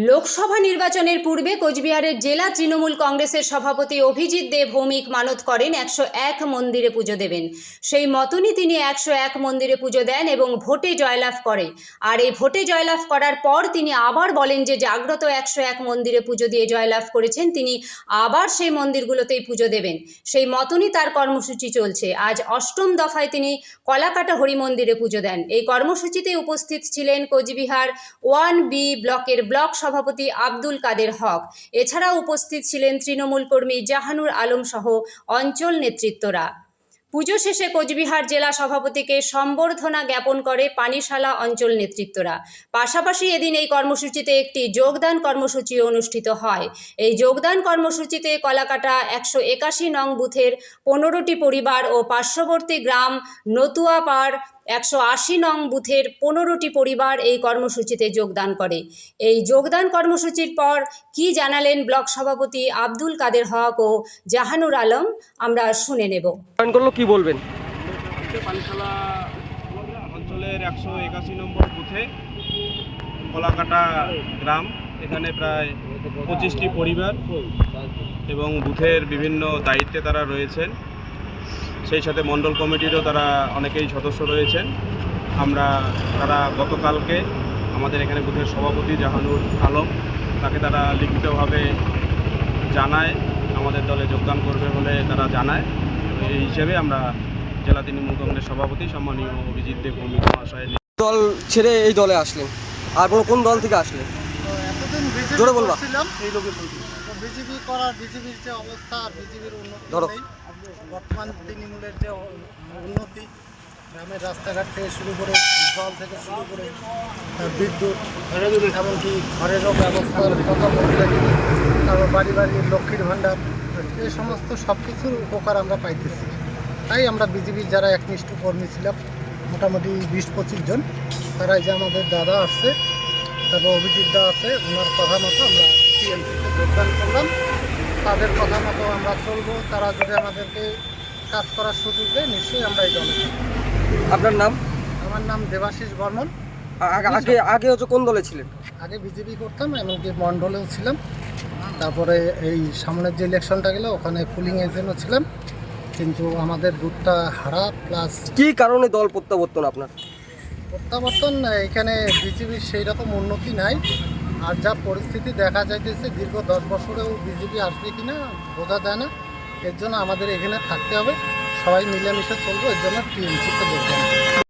লোকসভা নির্বাচনের পূর্বে কোচবিহারের জেলা তৃণমূল কংগ্রেসের সভাপতি অভিজিৎ দে ভৌমিক মানত করেন 101 মন্দিরে পুজো দেবেন। সেই মতনই তিনি 101 মন্দিরে পুজো দেন এবং ভোটে জয়লাভ করে। আর এই ভোটে জয়লাভ করার পর তিনি আবার বলেন যে জাগ্রত 101 মন্দিরে পুজো দিয়ে জয়লাভ করেছেন, তিনি আবার সেই মন্দিরগুলোতেই পুজো দেবেন। সেই মতনই তার কর্মসূচি চলছে। আজ অষ্টম দফায় তিনি কলাকাটা হরি মন্দিরে পুজো দেন। এই কর্মসূচিতে উপস্থিত ছিলেন কোচবিহার 1B ব্লকের ব্লক সভাপতি আব্দুল কাদের হক। এছাড়াও উপস্থিত ছিলেন তৃণমূল কর্মী জাহানুর আলম সহ অঞ্চল নেতৃত্বরা। পুজো শেষে কোচবিহার জেলা সভাপতিকে সম্বর্ধনা জ্ঞাপন করে পানিশালা অঞ্চল নেতৃত্বরা। পাশাপাশি এদিন এই কর্মসূচিতে একটি যোগদান কর্মসূচি অনুষ্ঠিত হয়। এই যোগদান কর্মসূচিতে কলাকাটা 181 নং বুথের 15টি পরিবার ও পার্শ্ববর্তী গ্রাম নতুয়াপাড় 180 নং বুথের 15টি পরিবার এই কর্মসূচিতে যোগদান করে। এই যোগদান কর্মসূচির পর কি জানালেন ব্লক সভাপতি আব্দুল কাদের হক ও জাহানুর আলম আমরা শুনে নেব। কি বলবেন? পানিশালা অঞ্চলের 181 নম্বর বুথে কলাকাটা গ্রাম, এখানে প্রায় 25টি পরিবার এবং বুথের বিভিন্ন দায়িত্বে তারা রয়েছেন। সেই সাথে মণ্ডল কমিটিরও তারা অনেকেই সদস্য রয়েছেন। তারা গতকালকে আমাদের এখানে বুথের সভাপতি জাহানুর আলম, তাকে তারা লিখিতভাবে জানায় আমাদের দলে যোগদান করবে বলে তারা জানায়। এই হিসেবে আমরা জেলা তৃণমূল কংগ্রেস সভাপতি সম্মানীয় অভিজিৎ দে ভৌমিক মহাশয় দল ছেড়ে এই দলে আসলেন, আর কোন দল থেকে আসলেন? এতদিন জোরে বলবা। এই লোকের বিজেপি করার, বিজেপির যে অবস্থা আর বিজেপির উন্নতি নেই। বর্তমান তৃণমূলের যে উন্নতি, গ্রামের রাস্তাঘাট থেকে শুরু করে জল থেকে শুরু করে বিদ্যুৎ, এমনকি ঘরেরও ব্যবস্থার কথা বলতে, তারপর বাড়ি বাড়ি লক্ষ্মীর ভাণ্ডার, এই সমস্ত সব কিছুর উপকার আমরা পাইতেছি। তাই আমরা বিজেপির যারা একনিষ্ঠ কর্মী ছিলাম, মোটামুটি 20-25 জন, তারা যে আমাদের দাদা আসছে, তারপর অভিজিৎ দা আছে, ওনার কথা মতো আমরা টিএমসিতে যোগদান করলাম। তাদের কথা মতো আমরা চলবো। তারা যদি আমাদেরকে কাজ করার সুযোগ দেয়, নিশ্চয়ই আমরা এই দলে। আপনার নাম? আমার নাম দেবাশিস বর্মন। আগে হচ্ছে কোন দলে ছিলেন? আগে বিজেপি করতাম, এমনকি মণ্ডলেও ছিলাম। তারপরে এই সামনের যে ইলেকশনটা গেল, ওখানে পুলিং এজেন্টও ছিলাম, কিন্তু আমাদের বুথটা হারা। প্লাস কি কারণে দল প্রত্যাবর্তন আপনার? প্রত্যাবর্তন, এখানে বিজেপির সেই রকম উন্নতি নাই। আর যা পরিস্থিতি দেখা যাইতেছে, দীর্ঘ 10 বছরেও বিজেপি আসবে কিনা বোঝা যায় না। এর জন্য আমাদের এখানে থাকতে হবে, সবাই মিলেমিশে চলবো। এর জন্য টিএমসিতে যোগদান।